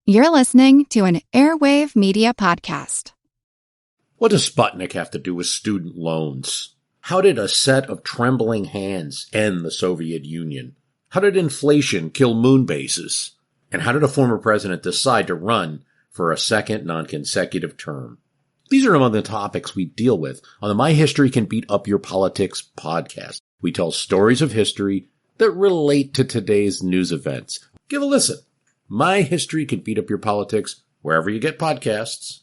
You're listening to an Airwave Media Podcast. What does Sputnik have to do with student loans? How did a set of trembling hands end the Soviet Union? How did inflation kill moon bases? And how did a former president decide to run for a second non-consecutive term? These are among the topics we deal with on the My History Can Beat Up Your Politics podcast. We tell stories of history that relate to today's news events. Give a listen. My History Can Beat Up Your Politics, wherever you get podcasts.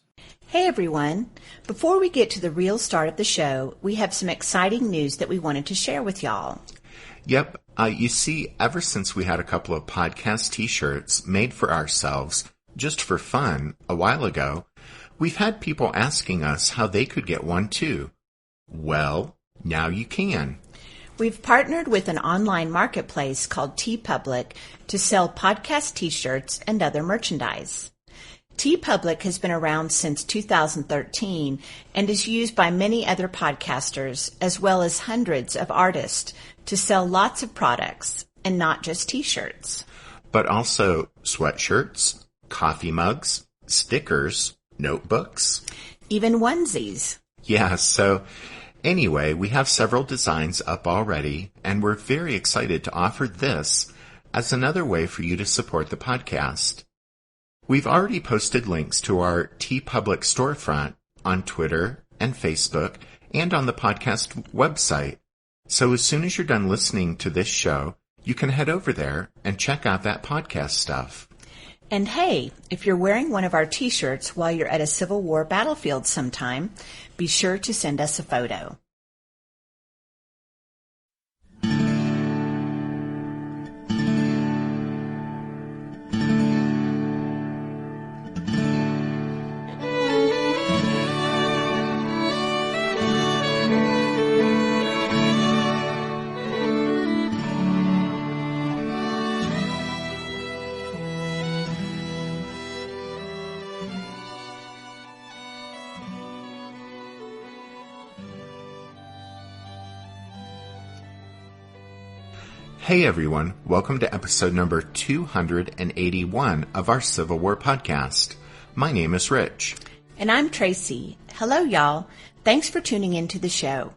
Hey everyone. Before we get to the real start of the show, we have some exciting news that we wanted to share with y'all. Yep. You see, ever since we had a couple of podcast t-shirts made for ourselves, just for fun, a while ago, we've had people asking us how they could get one too. Well, now you can. We've partnered with an online marketplace called TeePublic to sell podcast t-shirts and other merchandise. TeePublic has been around since 2013 and is used by many other podcasters as well as hundreds of artists to sell lots of products, and not just t-shirts. But also sweatshirts, coffee mugs, stickers, notebooks. Even onesies. Yeah, so anyway, we have several designs up already, and we're very excited to offer this as another way for you to support the podcast. We've already posted links to our TeePublic storefront on Twitter and Facebook and on the podcast website. So as soon as you're done listening to this show, you can head over there and check out that podcast stuff. And hey, if you're wearing one of our t-shirts while you're at a Civil War battlefield sometime, be sure to send us a photo. Hey everyone, welcome to episode number 281 of our Civil War podcast. My name is Rich. And I'm Tracy. Hello y'all. Thanks for tuning into the show.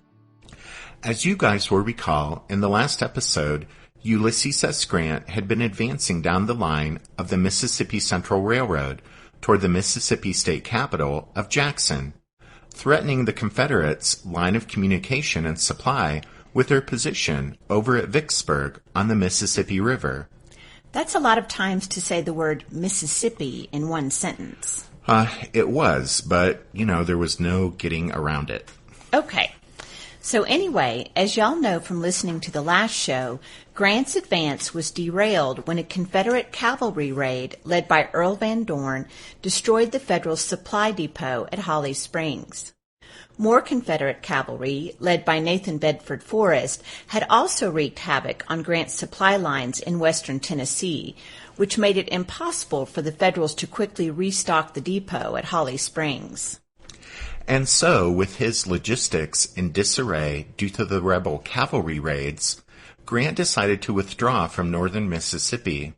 As you guys will recall, in the last episode, Ulysses S. Grant had been advancing down the line of the Mississippi Central Railroad toward the Mississippi state capital of Jackson, threatening the Confederates' line of communication and supply with their position over at Vicksburg on the Mississippi River. That's a lot of times to say the word Mississippi in one sentence. It was, but, there was no getting around it. Okay. So anyway, as y'all know from listening to the last show, Grant's advance was derailed when a Confederate cavalry raid led by Earl Van Dorn destroyed the Federal supply depot at Holly Springs. More Confederate cavalry, led by Nathan Bedford Forrest, had also wreaked havoc on Grant's supply lines in western Tennessee, which made it impossible for the Federals to quickly restock the depot at Holly Springs. And so, with his logistics in disarray due to the rebel cavalry raids, Grant decided to withdraw from northern Mississippi.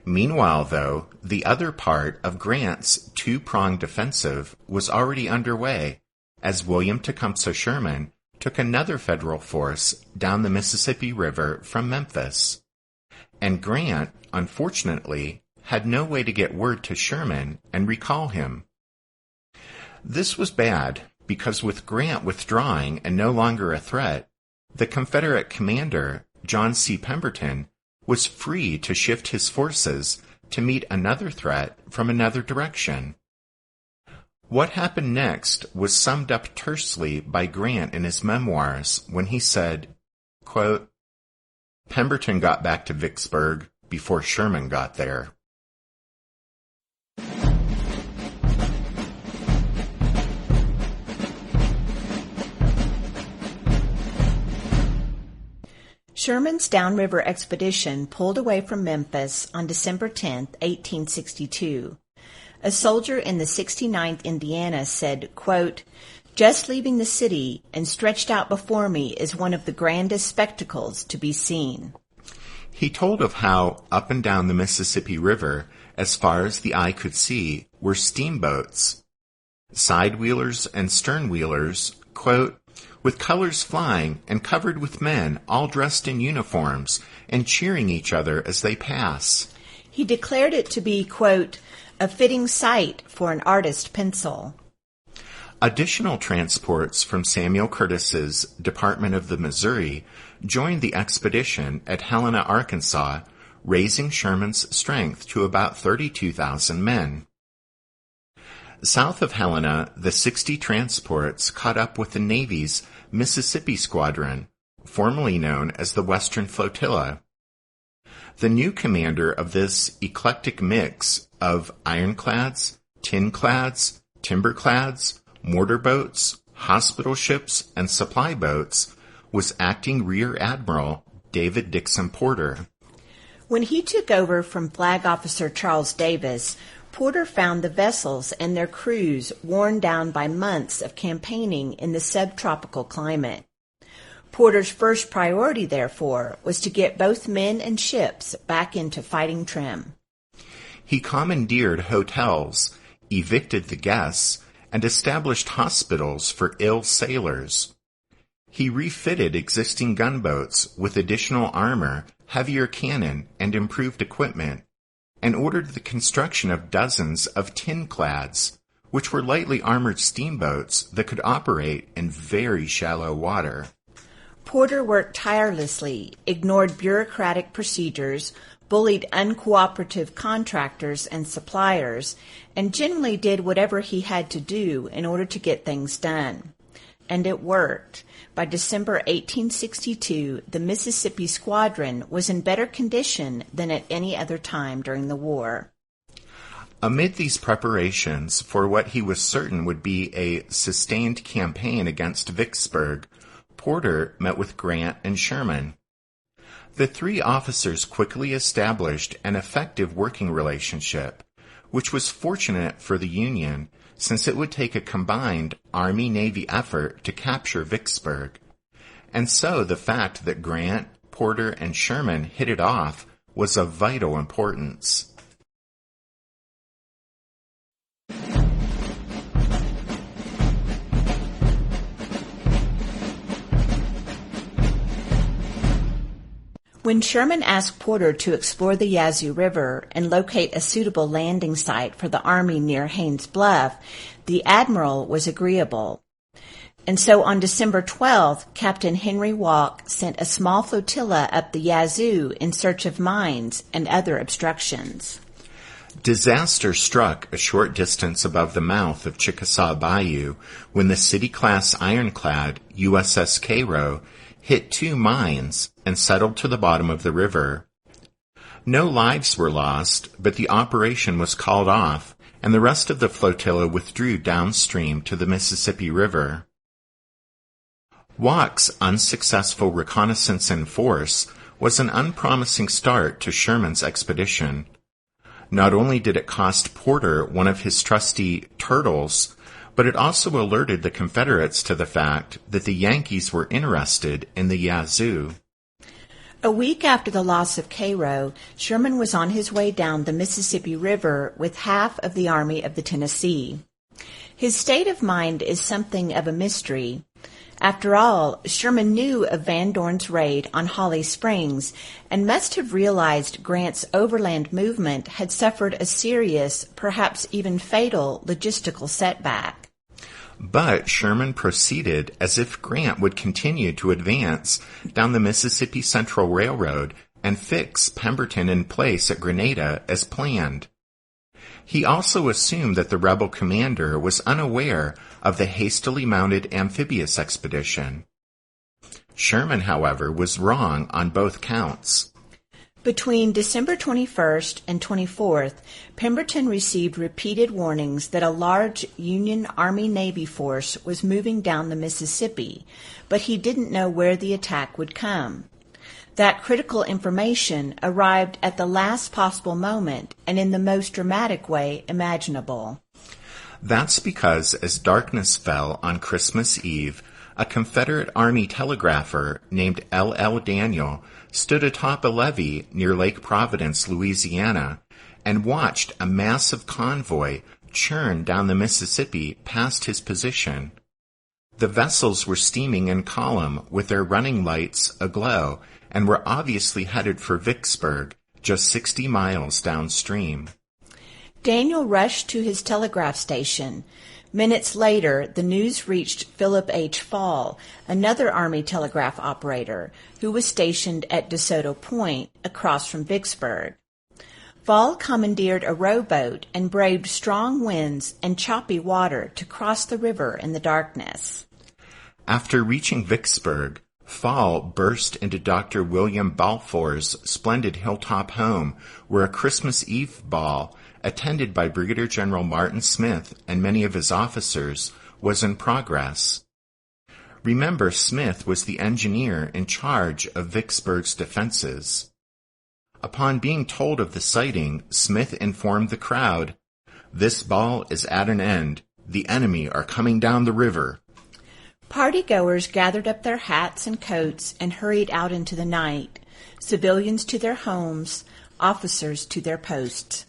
Meanwhile, though, the other part of Grant's two-pronged defensive was already underway, as William Tecumseh Sherman took another Federal force down the Mississippi River from Memphis. And Grant, unfortunately, had no way to get word to Sherman and recall him. This was bad, because with Grant withdrawing and no longer a threat, the Confederate commander, John C. Pemberton, was free to shift his forces to meet another threat from another direction. What happened next was summed up tersely by Grant in his memoirs when he said, quote, "Pemberton got back to Vicksburg before Sherman got there." Sherman's downriver expedition pulled away from Memphis on December 10, 1862. A soldier in the 69th Indiana said, quote, "Just leaving the city and stretched out before me is one of the grandest spectacles to be seen." He told of how, up and down the Mississippi River, as far as the eye could see, were steamboats. Side-wheelers and stern-wheelers, quote, with colors flying and covered with men all dressed in uniforms and cheering each other as they pass. He declared it to be, quote, a fitting sight for an artist pencil. Additional transports from Samuel Curtis's Department of the Missouri joined the expedition at Helena, Arkansas, raising Sherman's strength to about 32,000 men. South of Helena, the 60 transports caught up with the Navy's Mississippi Squadron, formerly known as the Western Flotilla. The new commander of this eclectic mix of ironclads, tinclads, timberclads, mortar boats, hospital ships, and supply boats was Acting Rear Admiral David Dixon Porter. When he took over from Flag Officer Charles Davis, Porter found the vessels and their crews worn down by months of campaigning in the subtropical climate. Porter's first priority, therefore, was to get both men and ships back into fighting trim. He commandeered hotels, evicted the guests, and established hospitals for ill sailors. He refitted existing gunboats with additional armor, heavier cannon, and improved equipment, and ordered the construction of dozens of tinclads, which were lightly armored steamboats that could operate in very shallow water. Porter worked tirelessly, ignored bureaucratic procedures, bullied uncooperative contractors and suppliers, and generally did whatever he had to do in order to get things done. And it worked. By December 1862, the Mississippi Squadron was in better condition than at any other time during the war. Amid these preparations for what he was certain would be a sustained campaign against Vicksburg, Porter met with Grant and Sherman. The three officers quickly established an effective working relationship, which was fortunate for the Union since it would take a combined Army-Navy effort to capture Vicksburg. And so the fact that Grant, Porter, and Sherman hit it off was of vital importance. When Sherman asked Porter to explore the Yazoo River and locate a suitable landing site for the Army near Haines Bluff, the admiral was agreeable. And so on December 12th, Captain Henry Walk sent a small flotilla up the Yazoo in search of mines and other obstructions. Disaster struck a short distance above the mouth of Chickasaw Bayou when the City-class ironclad USS Cairo hit two mines and settled to the bottom of the river. No lives were lost, but the operation was called off, and the rest of the flotilla withdrew downstream to the Mississippi River. Walk's unsuccessful reconnaissance in force was an unpromising start to Sherman's expedition. Not only did it cost Porter one of his trusty turtles, but it also alerted the Confederates to the fact that the Yankees were interested in the Yazoo. A week after the loss of Cairo, Sherman was on his way down the Mississippi River with half of the Army of the Tennessee. His state of mind is something of a mystery. After all, Sherman knew of Van Dorn's raid on Holly Springs and must have realized Grant's overland movement had suffered a serious, perhaps even fatal, logistical setback. But Sherman proceeded as if Grant would continue to advance down the Mississippi Central Railroad and fix Pemberton in place at Grenada as planned. He also assumed that the rebel commander was unaware of the hastily mounted amphibious expedition. Sherman, however, was wrong on both counts. Between December 21st and 24th, Pemberton received repeated warnings that a large Union Army-Navy force was moving down the Mississippi, but he didn't know where the attack would come. That critical information arrived at the last possible moment and in the most dramatic way imaginable. That's because as darkness fell on Christmas Eve, a Confederate Army telegrapher named L.L. Daniel stood atop a levee near Lake Providence, Louisiana, and watched a massive convoy churn down the Mississippi past his position. The vessels were steaming in column with their running lights aglow and were obviously headed for Vicksburg, just 60 miles downstream. Daniel rushed to his telegraph station. Minutes later, the news reached Philip H. Fall, another Army telegraph operator, who was stationed at DeSoto Point, across from Vicksburg. Fall commandeered a rowboat and braved strong winds and choppy water to cross the river in the darkness. After reaching Vicksburg, Fall burst into Dr. William Balfour's splendid hilltop home, where a Christmas Eve ball, attended by Brigadier General Martin Smith and many of his officers, was in progress. Remember, Smith was the engineer in charge of Vicksburg's defenses. Upon being told of the sighting, Smith informed the crowd, "This ball is at an end. The enemy are coming down the river." Partygoers gathered up their hats and coats and hurried out into the night, civilians to their homes, officers to their posts.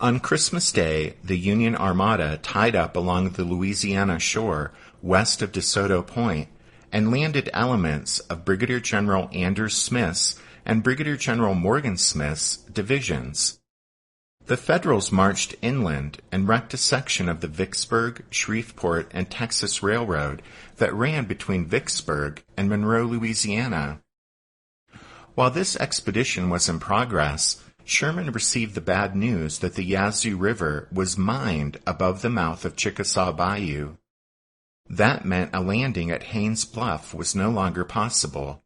On Christmas Day, the Union Armada tied up along the Louisiana shore west of DeSoto Point and landed elements of Brigadier General Andrew Smith's and Brigadier General Morgan Smith's divisions. The Federals marched inland and wrecked a section of the Vicksburg, Shreveport, and Texas Railroad that ran between Vicksburg and Monroe, Louisiana. While this expedition was in progress, Sherman received the bad news that the Yazoo River was mined above the mouth of Chickasaw Bayou. That meant a landing at Haynes Bluff was no longer possible.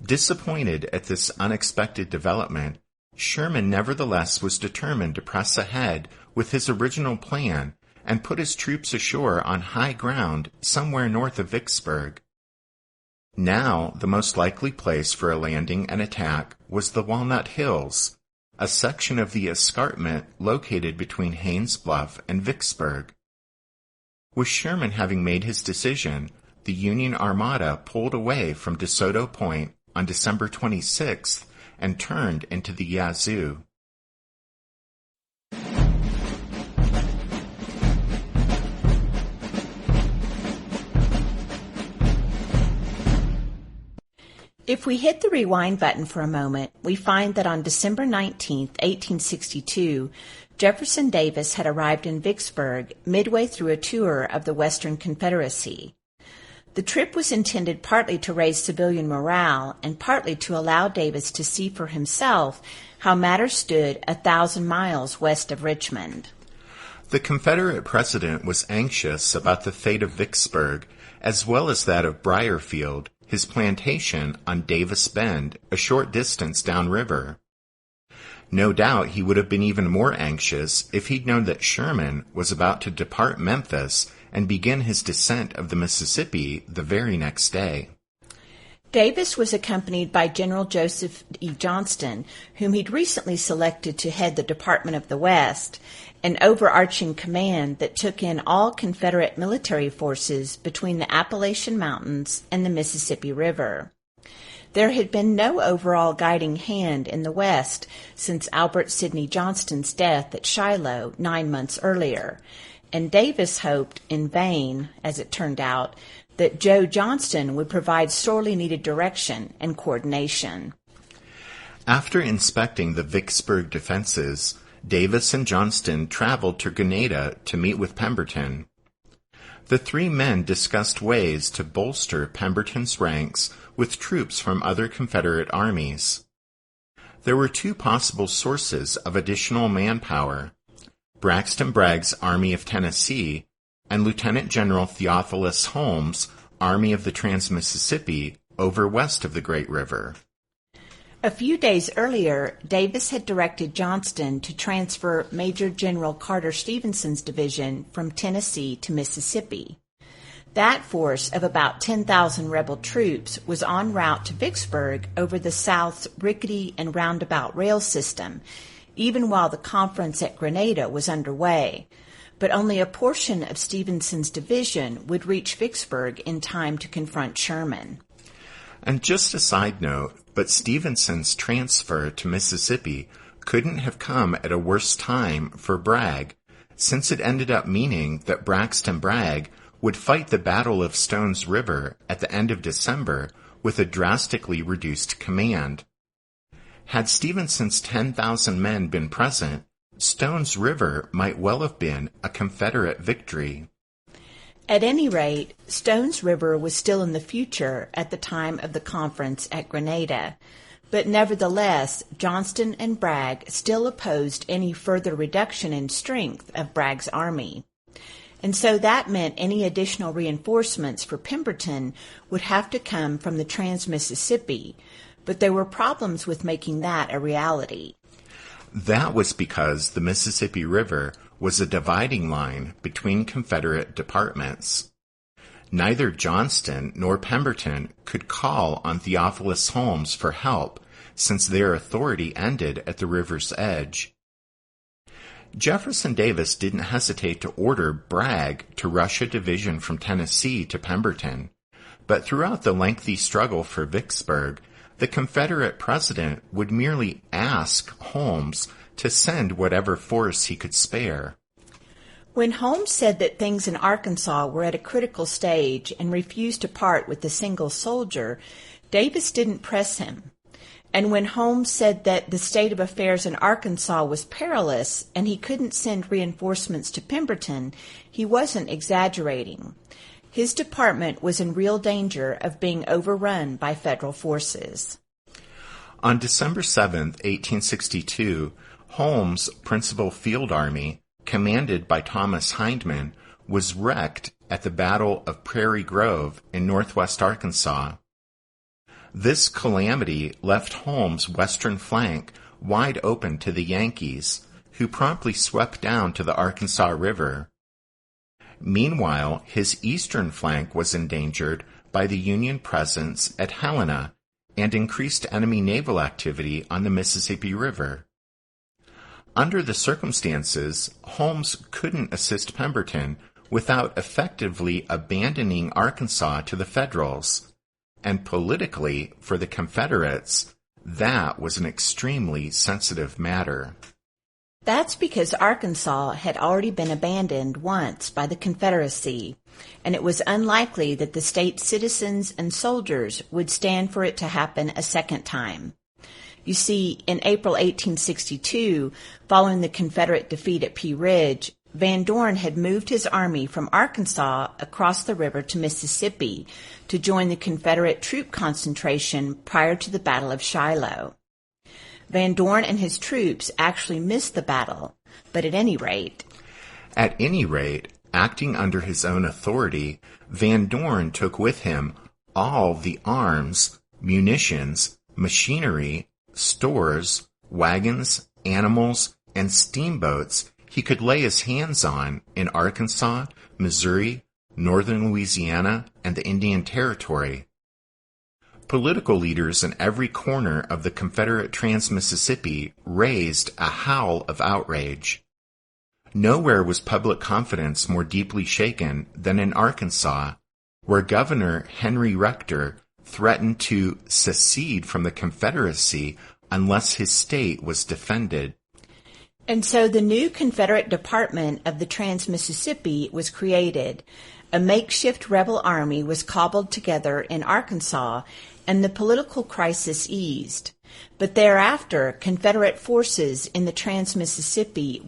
Disappointed at this unexpected development, Sherman nevertheless was determined to press ahead with his original plan and put his troops ashore on high ground somewhere north of Vicksburg. Now, the most likely place for a landing and attack was the Walnut Hills, a section of the escarpment located between Haynes Bluff and Vicksburg. With Sherman having made his decision, the Union Armada pulled away from DeSoto Point on December 26th and turned into the Yazoo. If we hit the rewind button for a moment, we find that on December 19, 1862, Jefferson Davis had arrived in Vicksburg midway through a tour of the Western Confederacy. The trip was intended partly to raise civilian morale and partly to allow Davis to see for himself how matters stood 1,000 miles west of Richmond. The Confederate president was anxious about the fate of Vicksburg, as well as that of Briarfield, his plantation on Davis Bend, a short distance downriver. No doubt he would have been even more anxious if he'd known that Sherman was about to depart Memphis and begin his descent of the Mississippi the very next day. Davis was accompanied by General Joseph E. Johnston, whom he'd recently selected to head the Department of the West, an overarching command that took in all Confederate military forces between the Appalachian Mountains and the Mississippi River. There had been no overall guiding hand in the West since Albert Sidney Johnston's death at Shiloh 9 months earlier, and Davis hoped, in vain, as it turned out, that Joe Johnston would provide sorely needed direction and coordination. After inspecting the Vicksburg defenses, Davis and Johnston traveled to Grenada to meet with Pemberton. The three men discussed ways to bolster Pemberton's ranks with troops from other Confederate armies. There were two possible sources of additional manpower: Braxton Bragg's Army of Tennessee and Lieutenant General Theophilus Holmes' Army of the Trans-Mississippi over west of the Great River. A few days earlier, Davis had directed Johnston to transfer Major General Carter Stevenson's division from Tennessee to Mississippi. That force of about 10,000 rebel troops was en route to Vicksburg over the South's rickety and roundabout rail system, even while the conference at Grenada was underway. But only a portion of Stevenson's division would reach Vicksburg in time to confront Sherman. And just a side note, but Stevenson's transfer to Mississippi couldn't have come at a worse time for Bragg, since it ended up meaning that Braxton Bragg would fight the Battle of Stones River at the end of December with a drastically reduced command. Had Stevenson's 10,000 men been present, Stones River might well have been a Confederate victory. At any rate, Stones River was still in the future at the time of the conference at Grenada, but nevertheless, Johnston and Bragg still opposed any further reduction in strength of Bragg's army. And so that meant any additional reinforcements for Pemberton would have to come from the Trans-Mississippi, but there were problems with making that a reality. That was because the Mississippi River was a dividing line between Confederate departments. Neither Johnston nor Pemberton could call on Theophilus Holmes for help, since their authority ended at the river's edge. Jefferson Davis didn't hesitate to order Bragg to rush a division from Tennessee to Pemberton, but throughout the lengthy struggle for Vicksburg, the Confederate president would merely ask Holmes to send whatever force he could spare. When Holmes said that things in Arkansas were at a critical stage and refused to part with a single soldier, Davis didn't press him. And when Holmes said that the state of affairs in Arkansas was perilous and he couldn't send reinforcements to Pemberton, he wasn't exaggerating. His department was in real danger of being overrun by federal forces. On December 7, 1862, Holmes' principal field army, commanded by Thomas Hindman, was wrecked at the Battle of Prairie Grove in northwest Arkansas. This calamity left Holmes' western flank wide open to the Yankees, who promptly swept down to the Arkansas River. Meanwhile, his eastern flank was endangered by the Union presence at Helena and increased enemy naval activity on the Mississippi River. Under the circumstances, Holmes couldn't assist Pemberton without effectively abandoning Arkansas to the Federals, and politically, for the Confederates, that was an extremely sensitive matter. That's because Arkansas had already been abandoned once by the Confederacy, and it was unlikely that the state's citizens and soldiers would stand for it to happen a second time. You see, in April 1862, following the Confederate defeat at Pea Ridge, Van Dorn had moved his army from Arkansas across the river to Mississippi to join the Confederate troop concentration prior to the Battle of Shiloh. Van Dorn and his troops actually missed the battle, but at any rate, acting under his own authority, Van Dorn took with him all the arms, munitions, machinery, stores, wagons, animals, and steamboats he could lay his hands on in Arkansas, Missouri, northern Louisiana, and the Indian Territory. Political leaders in every corner of the Confederate Trans-Mississippi raised a howl of outrage. Nowhere was public confidence more deeply shaken than in Arkansas, where Governor Henry Rector threatened to secede from the Confederacy unless his state was defended. And so the new Confederate Department of the Trans-Mississippi was created. A makeshift rebel army was cobbled together in Arkansas, and the political crisis eased. But thereafter, Confederate forces in the Trans-Mississippi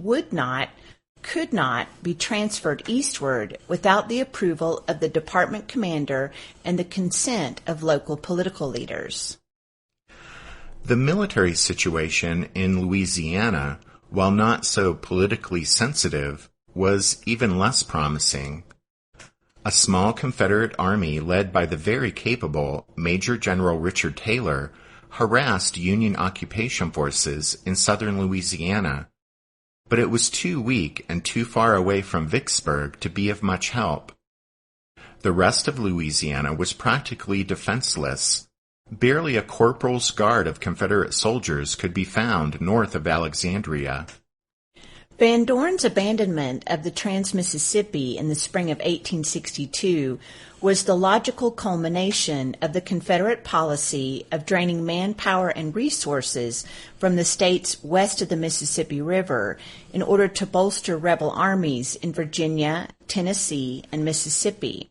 could not be transferred eastward without the approval of the department commander and the consent of local political leaders. The military situation in Louisiana, while not so politically sensitive, was even less promising. A small Confederate army led by the very capable Major General Richard Taylor harassed Union occupation forces in southern Louisiana, but it was too weak and too far away from Vicksburg to be of much help. The rest of Louisiana was practically defenseless. Barely a corporal's guard of Confederate soldiers could be found north of Alexandria. Van Dorn's abandonment of the Trans-Mississippi in the spring of 1862 was the logical culmination of the Confederate policy of draining manpower and resources from the states west of the Mississippi River in order to bolster rebel armies in Virginia, Tennessee, and Mississippi.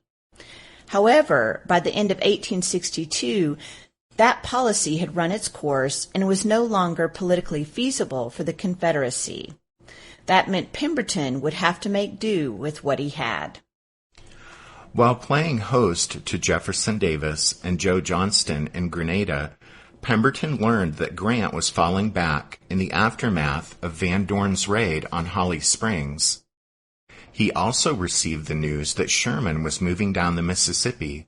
However, by the end of 1862, that policy had run its course and was no longer politically feasible for the Confederacy. That meant Pemberton would have to make do with what he had. While playing host to Jefferson Davis and Joe Johnston in Grenada, Pemberton learned that Grant was falling back in the aftermath of Van Dorn's raid on Holly Springs. He also received the news that Sherman was moving down the Mississippi,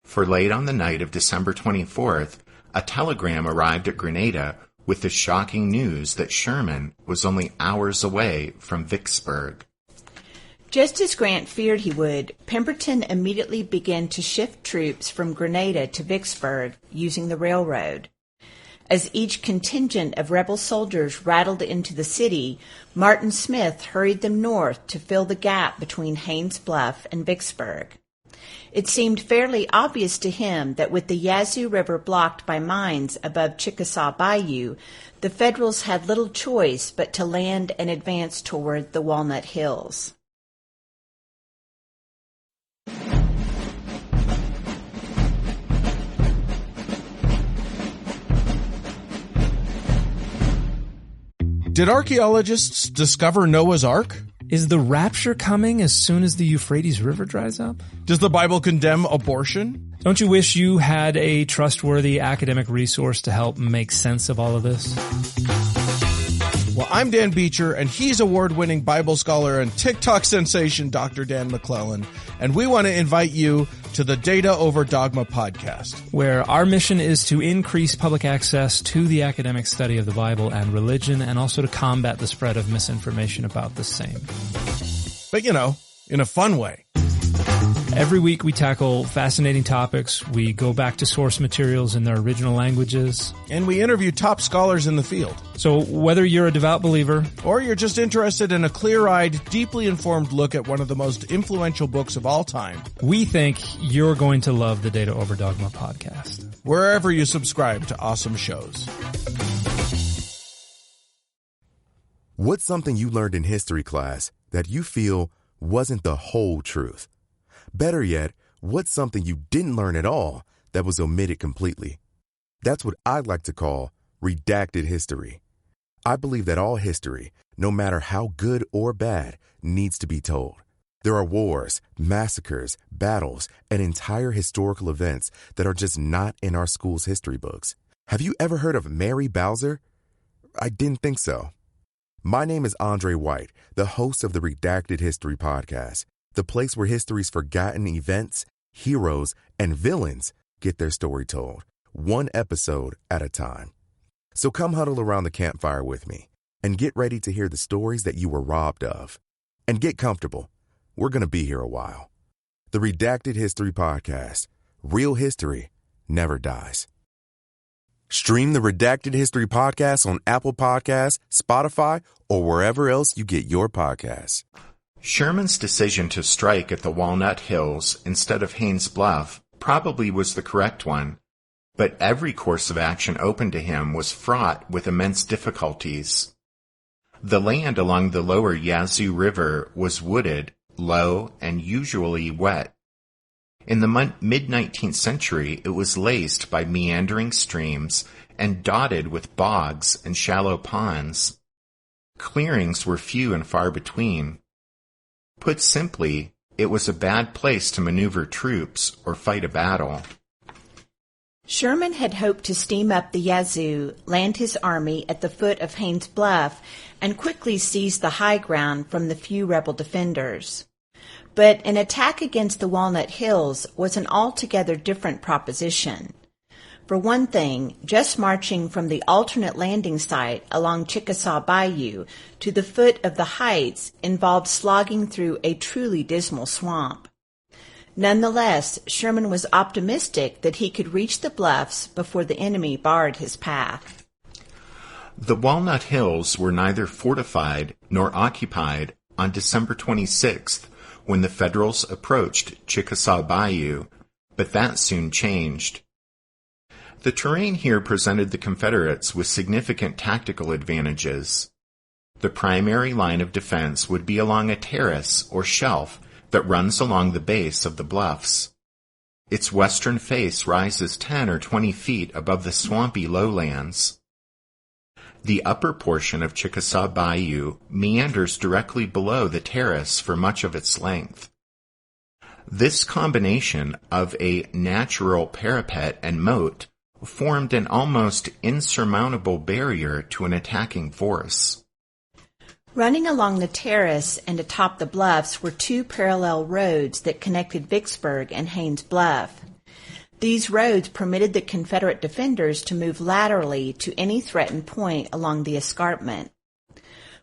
for late on the night of December 24th, a telegram arrived at Grenada with the shocking news that Sherman was only hours away from Vicksburg. Just as Grant feared he would, Pemberton immediately began to shift troops from Grenada to Vicksburg using the railroad. As each contingent of rebel soldiers rattled into the city, Martin Smith hurried them north to fill the gap between Haines Bluff and Vicksburg. It seemed fairly obvious to him that with the Yazoo River blocked by mines above Chickasaw Bayou, the Federals had little choice but to land and advance toward the Walnut Hills. Did archaeologists discover Noah's Ark? Is the rapture coming as soon as the Euphrates River dries up? Does the Bible condemn abortion? Don't you wish you had a trustworthy academic resource to help make sense of all of this? Well, I'm Dan Beecher, and he's award-winning Bible scholar and TikTok sensation Dr. Dan McClellan, and we want to invite you to the Data Over Dogma podcast, where our mission is to increase public access to the academic study of the Bible and religion, and also to combat the spread of misinformation about the same. But, you know, in a fun way. Every week we tackle fascinating topics. We go back to source materials in their original languages. And we interview top scholars in the field. So whether you're a devout believer, or you're just interested in a clear-eyed, deeply informed look at one of the most influential books of all time, we think you're going to love the Data Over Dogma podcast. Wherever you subscribe to awesome shows. What's something you learned in history class that you feel wasn't the whole truth? Better yet, what's something you didn't learn at all that was omitted completely? That's what I like to call redacted history. I believe that all history, no matter how good or bad, needs to be told. There are wars, massacres, battles, and entire historical events that are just not in our school's history books. Have you ever heard of Mary Bowser? I didn't think so. My name is Andre White, the host of the Redacted History Podcast, the place where history's forgotten events, heroes, and villains get their story told, one episode at a time. So come huddle around the campfire with me and get ready to hear the stories that you were robbed of. And get comfortable. We're going to be here a while. The Redacted History Podcast. Real history never dies. Stream the Redacted History Podcast on Apple Podcasts, Spotify, or wherever else you get your podcasts. Sherman's decision to strike at the Walnut Hills instead of Haines Bluff probably was the correct one, but every course of action open to him was fraught with immense difficulties. The land along the lower Yazoo River was wooded, low, and usually wet. In the mid-19th century, it was laced by meandering streams and dotted with bogs and shallow ponds. Clearings were few and far between. Put simply, it was a bad place to maneuver troops or fight a battle. Sherman had hoped to steam up the Yazoo, land his army at the foot of Haines Bluff, and quickly seize the high ground from the few rebel defenders. But an attack against the Walnut Hills was an altogether different proposition. For one thing, just marching from the alternate landing site along Chickasaw Bayou to the foot of the heights involved slogging through a truly dismal swamp. Nonetheless, Sherman was optimistic that he could reach the bluffs before the enemy barred his path. The Walnut Hills were neither fortified nor occupied on December 26th when the Federals approached Chickasaw Bayou, but that soon changed. The terrain here presented the Confederates with significant tactical advantages. The primary line of defense would be along a terrace or shelf that runs along the base of the bluffs. Its western face rises 10 or 20 feet above the swampy lowlands. The upper portion of Chickasaw Bayou meanders directly below the terrace for much of its length. This combination of a natural parapet and moat formed an almost insurmountable barrier to an attacking force. Running along the terrace and atop the bluffs were two parallel roads that connected Vicksburg and Haynes Bluff. These roads permitted the Confederate defenders to move laterally to any threatened point along the escarpment.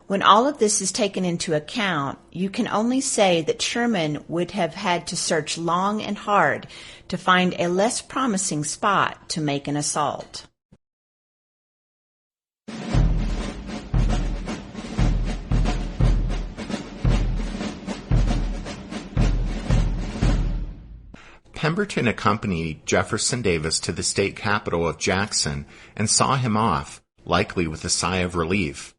When all of this is taken into account, you can only say that Sherman would have had to search long and hard to find a less promising spot to make an assault. Pemberton accompanied Jefferson Davis to the state capital of Jackson and saw him off, likely with a sigh of relief.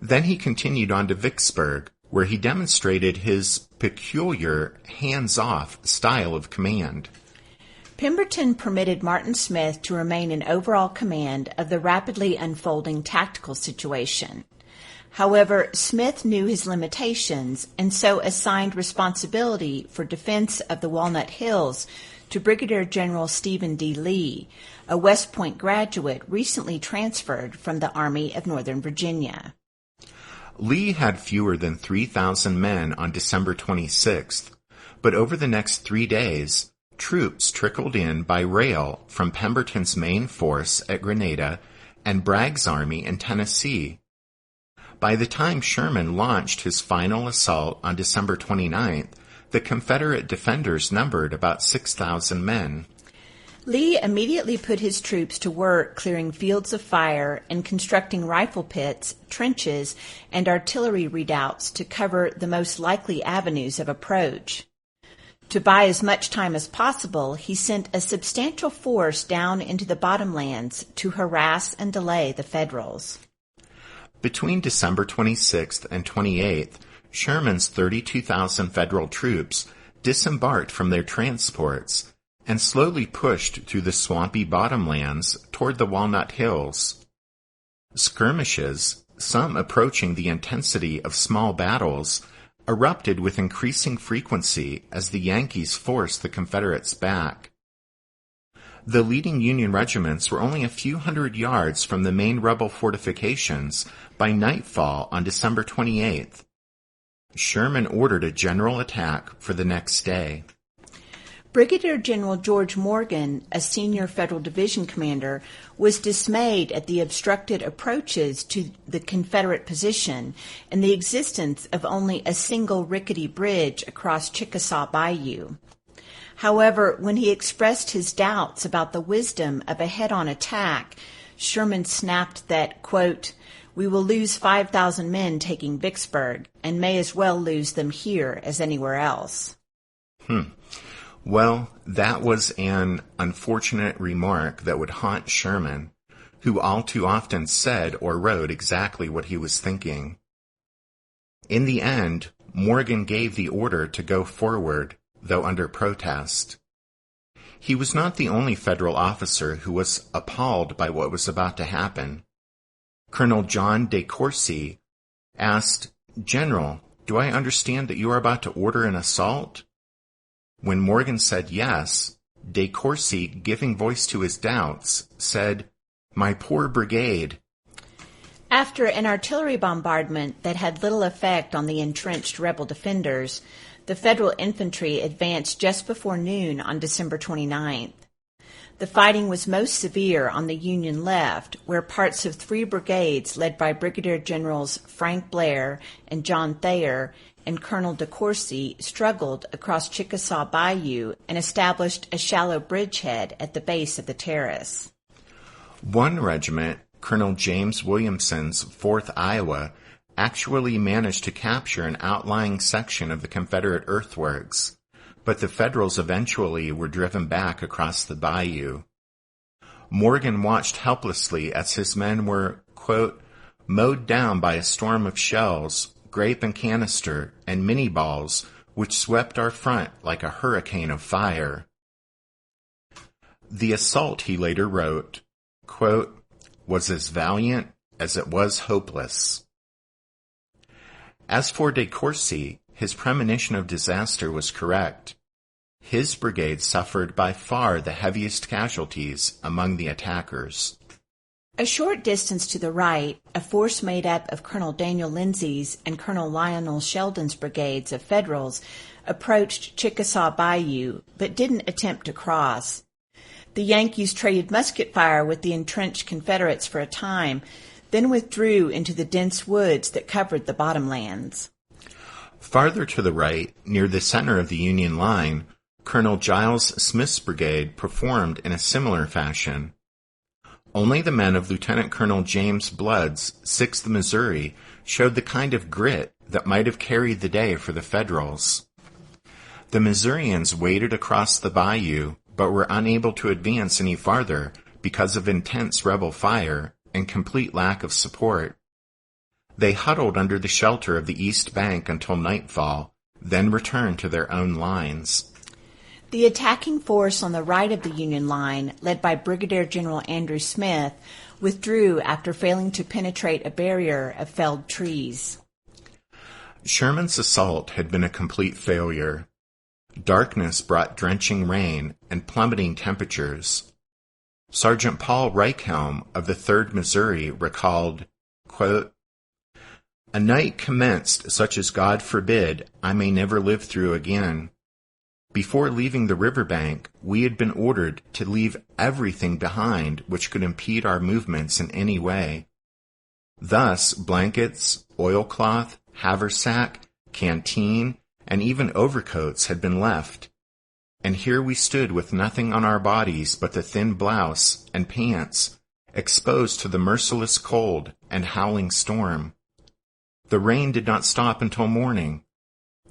Then he continued on to Vicksburg, where he demonstrated his peculiar hands-off style of command. Pemberton permitted Martin Smith to remain in overall command of the rapidly unfolding tactical situation. However, Smith knew his limitations and so assigned responsibility for defense of the Walnut Hills to Brigadier General Stephen D. Lee, a West Point graduate recently transferred from the Army of Northern Virginia. Lee had fewer than 3,000 men on December 26th, but over the next 3 days, troops trickled in by rail from Pemberton's main force at Grenada and Bragg's army in Tennessee. By the time Sherman launched his final assault on December 29th, the Confederate defenders numbered about 6,000 men. Lee immediately put his troops to work clearing fields of fire and constructing rifle pits, trenches, and artillery redoubts to cover the most likely avenues of approach. To buy as much time as possible, he sent a substantial force down into the bottomlands to harass and delay the Federals. Between December 26th and 28th, Sherman's 32,000 Federal troops disembarked from their transports and slowly pushed through the swampy bottomlands toward the Walnut Hills. Skirmishes, some approaching the intensity of small battles, erupted with increasing frequency as the Yankees forced the Confederates back. The leading Union regiments were only a few hundred yards from the main rebel fortifications by nightfall on December 28th. Sherman ordered a general attack for the next day. Brigadier General George Morgan, a senior Federal division commander, was dismayed at the obstructed approaches to the Confederate position and the existence of only a single rickety bridge across Chickasaw Bayou. However, when he expressed his doubts about the wisdom of a head-on attack, Sherman snapped that, quote, "We will lose 5,000 men taking Vicksburg, and may as well lose them here as anywhere else." Well, that was an unfortunate remark that would haunt Sherman, who all too often said or wrote exactly what he was thinking. In the end, Morgan gave the order to go forward, though under protest. He was not the only Federal officer who was appalled by what was about to happen. Colonel John de Courcy asked, "General, do I understand that you are about to order an assault?" When Morgan said yes, de Courcy, giving voice to his doubts, said, "My poor brigade." After an artillery bombardment that had little effect on the entrenched rebel defenders, the Federal infantry advanced just before noon on December 29th. The fighting was most severe on the Union left, where parts of 3 brigades led by Brigadier Generals Frank Blair and John Thayer and Colonel de Courcy struggled across Chickasaw Bayou and established a shallow bridgehead at the base of the terrace. One regiment, Colonel James Williamson's 4th Iowa actually managed to capture an outlying section of the Confederate earthworks, but the Federals eventually were driven back across the bayou. Morgan watched helplessly as his men were, quote, mowed down by a storm of shells, grape and canister, and Minnie balls, which swept our front like a hurricane of fire. The assault, he later wrote, quote, was as valiant as it was hopeless. As for De Courcy, his premonition of disaster was correct. His brigade suffered by far the heaviest casualties among the attackers. A short distance to the right, a force made up of Colonel Daniel Lindsay's and Colonel Lionel Sheldon's brigades of Federals approached Chickasaw Bayou, but didn't attempt to cross. The Yankees traded musket fire with the entrenched Confederates for a time, then withdrew into the dense woods that covered the bottomlands. Farther to the right, near the center of the Union line, Colonel Giles Smith's brigade performed in a similar fashion. Only the men of Lieutenant Colonel James Blood's 6th Missouri showed the kind of grit that might have carried the day for the Federals. The Missourians waded across the bayou, but were unable to advance any farther because of intense rebel fire and complete lack of support. They huddled under the shelter of the east bank until nightfall, then returned to their own lines. The attacking force on the right of the Union line, led by Brigadier General Andrew Smith, withdrew after failing to penetrate a barrier of felled trees. Sherman's assault had been a complete failure. Darkness brought drenching rain and plummeting temperatures. Sergeant Paul Reichhelm of the 3rd Missouri recalled, quote, a night commenced such as God forbid I may never live through again. Before leaving the riverbank, we had been ordered to leave everything behind which could impede our movements in any way. Thus, blankets, oilcloth, haversack, canteen, and even overcoats had been left, and here we stood with nothing on our bodies but the thin blouse and pants, exposed to the merciless cold and howling storm. The rain did not stop until morning.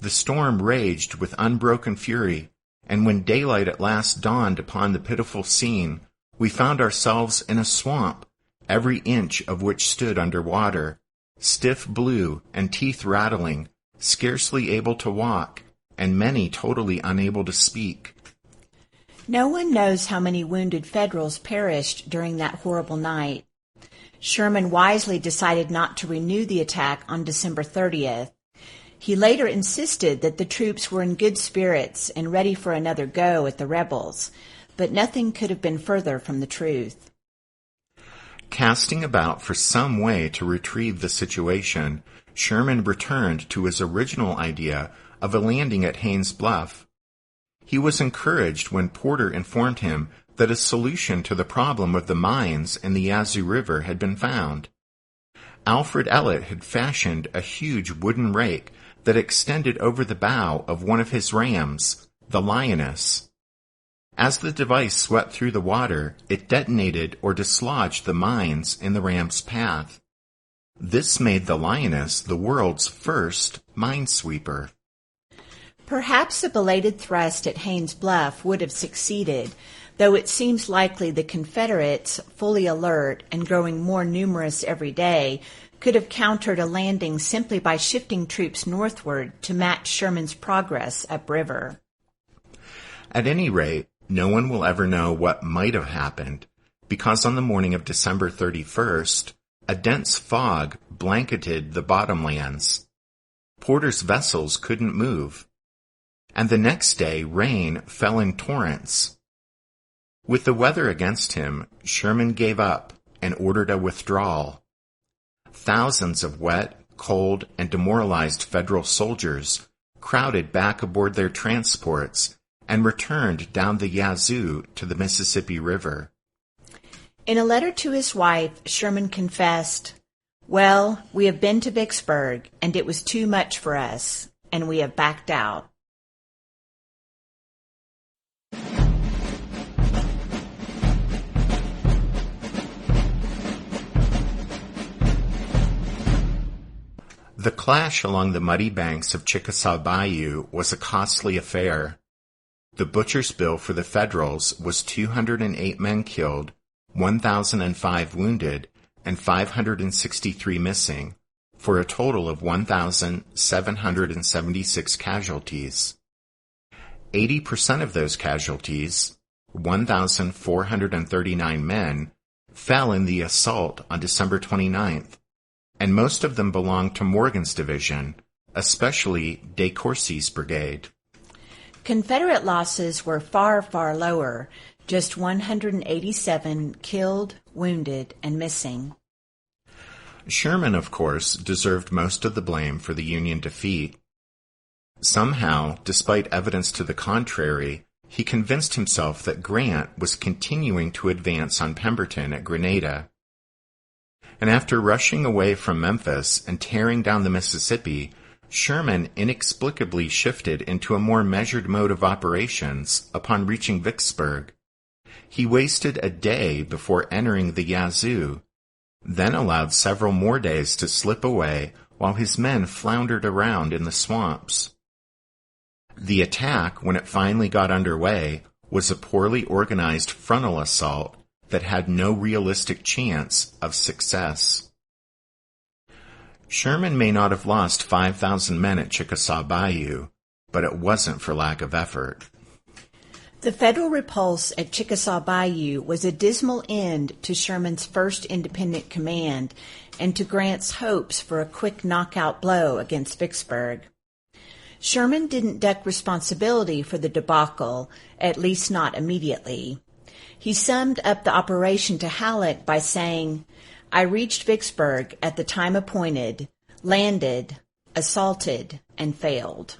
The storm raged with unbroken fury, and when daylight at last dawned upon the pitiful scene, we found ourselves in a swamp, every inch of which stood under water, stiff blue and teeth rattling, scarcely able to walk, and many totally unable to speak. No one knows how many wounded Federals perished during that horrible night. Sherman wisely decided not to renew the attack on December 30th. He later insisted that the troops were in good spirits and ready for another go at the rebels, but nothing could have been further from the truth. Casting about for some way to retrieve the situation, Sherman returned to his original idea of a landing at Haines Bluff. He was encouraged when Porter informed him that a solution to the problem of the mines in the Yazoo River had been found. Alfred Ellett had fashioned a huge wooden rake that extended over the bow of one of his rams, the Lioness. As the device swept through the water, it detonated or dislodged the mines in the ram's path. This made the Lioness the world's first minesweeper. Perhaps a belated thrust at Haines Bluff would have succeeded, though it seems likely the Confederates, fully alert and growing more numerous every day, could have countered a landing simply by shifting troops northward to match Sherman's progress upriver. At any rate, no one will ever know what might have happened, because on the morning of December 31st, a dense fog blanketed the bottomlands. Porter's vessels couldn't move, and the next day rain fell in torrents. With the weather against him, Sherman gave up and ordered a withdrawal. Thousands of wet, cold, and demoralized Federal soldiers crowded back aboard their transports and returned down the Yazoo to the Mississippi River. In a letter to his wife, Sherman confessed, "Well, we have been to Vicksburg, and it was too much for us, and we have backed out." The clash along the muddy banks of Chickasaw Bayou was a costly affair. The butcher's bill for the Federals was 208 men killed, 1,005 wounded, and 563 missing, for a total of 1,776 casualties. 80% of those casualties, 1,439 men, fell in the assault on December 29th, and most of them belonged to Morgan's division, especially De Courcy's brigade. Confederate losses were far, far lower, just 187 killed, wounded, and missing. Sherman, of course, deserved most of the blame for the Union defeat. Somehow, despite evidence to the contrary, he convinced himself that Grant was continuing to advance on Pemberton at Grenada. And after rushing away from Memphis and tearing down the Mississippi, Sherman inexplicably shifted into a more measured mode of operations upon reaching Vicksburg. He wasted a day before entering the Yazoo, then allowed several more days to slip away while his men floundered around in the swamps. The attack, when it finally got underway, was a poorly organized frontal assault that had no realistic chance of success. Sherman may not have lost 5,000 men at Chickasaw Bayou, but it wasn't for lack of effort. The Federal repulse at Chickasaw Bayou was a dismal end to Sherman's first independent command and to Grant's hopes for a quick knockout blow against Vicksburg. Sherman didn't duck responsibility for the debacle, at least not immediately. He summed up the operation to Halleck by saying, "I reached Vicksburg at the time appointed, landed, assaulted, and failed."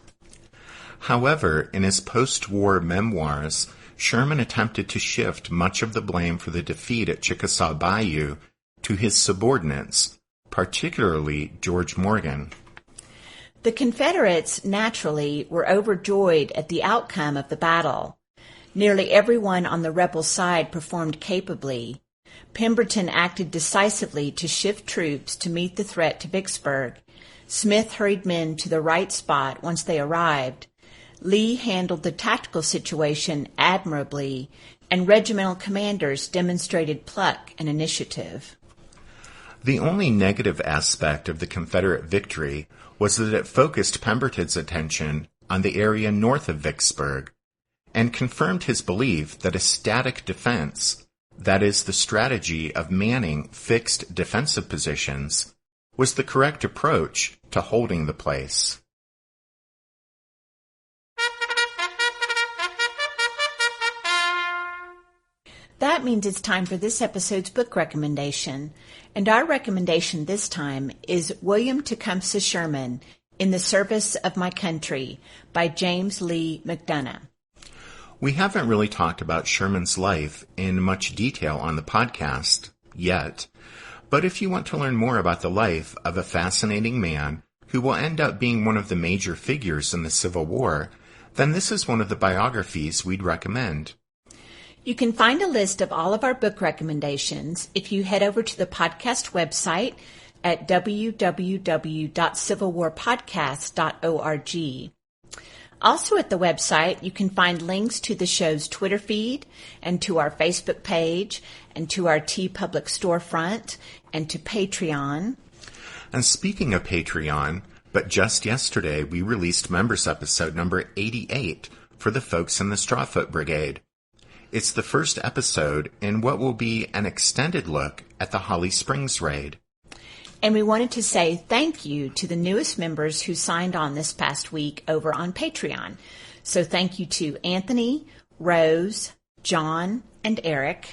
However, in his post-war memoirs, Sherman attempted to shift much of the blame for the defeat at Chickasaw Bayou to his subordinates, particularly George Morgan. The Confederates, naturally, were overjoyed at the outcome of the battle. Nearly everyone on the rebel side performed capably. Pemberton acted decisively to shift troops to meet the threat to Vicksburg. Smith hurried men to the right spot once they arrived. Lee handled the tactical situation admirably, and regimental commanders demonstrated pluck and initiative. The only negative aspect of the Confederate victory was that it focused Pemberton's attention on the area north of Vicksburg and confirmed his belief that a static defense, that is, the strategy of manning fixed defensive positions, was the correct approach to holding the place. That means it's time for this episode's book recommendation, and our recommendation this time is William Tecumseh Sherman, In the Service of My Country, by James Lee McDonough. We haven't really talked about Sherman's life in much detail on the podcast yet, but if you want to learn more about the life of a fascinating man who will end up being one of the major figures in the Civil War, then this is one of the biographies we'd recommend. You can find a list of all of our book recommendations if you head over to the podcast website at www.civilwarpodcast.org. Also at the website, you can find links to the show's Twitter feed and to our Facebook page and to our TeePublic storefront and to Patreon. And speaking of Patreon, but just yesterday we released members episode number 88 for the folks in the Strawfoot Brigade. It's the first episode in what will be an extended look at the Holly Springs raid. And we wanted to say thank you to the newest members who signed on this past week over on Patreon. So thank you to Anthony, Rose, John, and Eric,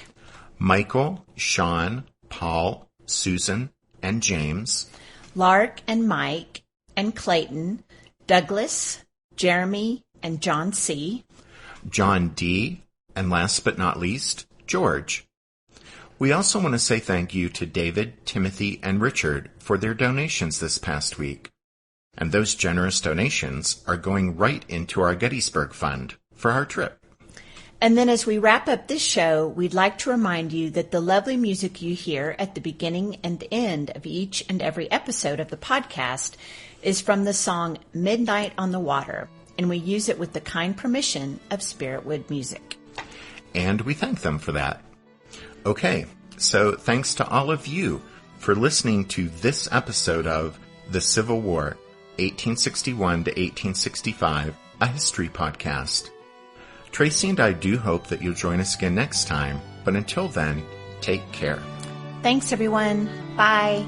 Michael, Sean, Paul, Susan, and James, Lark and Mike, and Clayton, Douglas, Jeremy, and John C., John D., and last but not least, George. We also want to say thank you to David, Timothy, and Richard for their donations this past week. And those generous donations are going right into our Gettysburg Fund for our trip. And then as we wrap up this show, we'd like to remind you that the lovely music you hear at the beginning and end of each and every episode of the podcast is from the song Midnight on the Water, and we use it with the kind permission of Spiritwood Music. And we thank them for that. Okay, so thanks to all of you for listening to this episode of The Civil War, 1861 to 1865, a history podcast. Tracy and I do hope that you'll join us again next time, but until then, take care. Thanks, everyone. Bye.